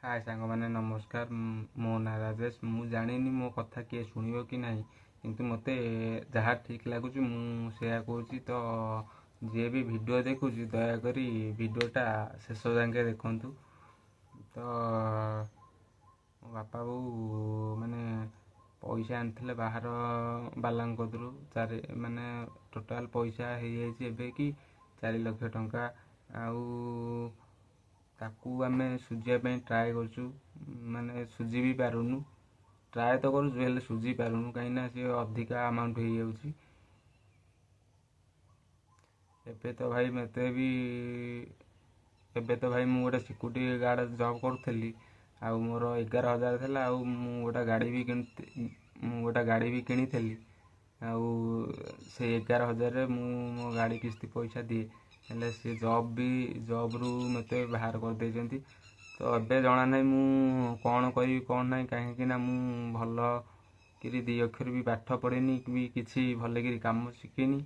हाय सांग मैंने नमस्कार। मो ना राजेश। मु जानी मो कथा किए शुणव कि ना, किंतु मते जहाँ ठीक लगुच मुझे कहूँ। तो जी भी वीडियो देखुँ दयाकोरी वीडियोटा शेष जाके देखु। तो मो बापा बो माने पैसा आनी बाहर बाला चारि माने टोटाल पैसा हो जाए कि 4 लाख टंका। ताकू आमे सुझापी ट्राए करूँ, माने सुझी भी पारुनु। ट्राए तो करूँ हेल्ले सुझी पारुनु कहीं सी अधिका अमाउंट हो जाऊँगी। एबे तो भाई मते भी एबे तो भाई मुझे गोटे सिक्यूरीटी गार्ड जॉब करूली। आउ मोर 11,000 था। आउ गोटे गाड़ी भी किनी थी। आउ से 11,000 मो गाड़ी किस्ती पैसा दिए हेल्ले सी जॉब रु मते बाहर कर देइछन्ति। तो एबे जना ना मु कौन करी कौन ना, कहीं मु भल कि 2 अक्षर भी पाठ पढ़ेनी भी किसी भल कि काम शिखेनी।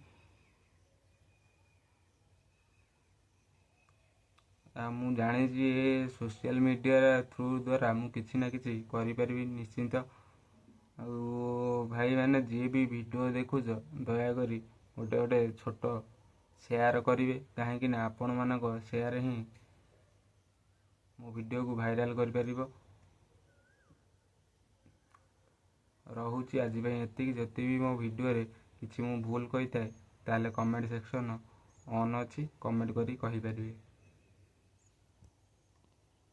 मु जानी सोशल मीडिया थ्रू द्वारा मु किसी ना किसी करि निश्चिंत। भाई मैंने जी भी वीडियो देखुच दयाकोरी गोटे गोटे छोट शेयर करेंगे, कहीं आपण मानक शेयर ही मो वीडियो को भाइराल कर रहुची। आज एतिक जति भी मो वीडियो रे किसी मु भूल कही थाए ताले कमेंट सेक्शन ऑन अच्छी, कमेंट करी कहि परिबे।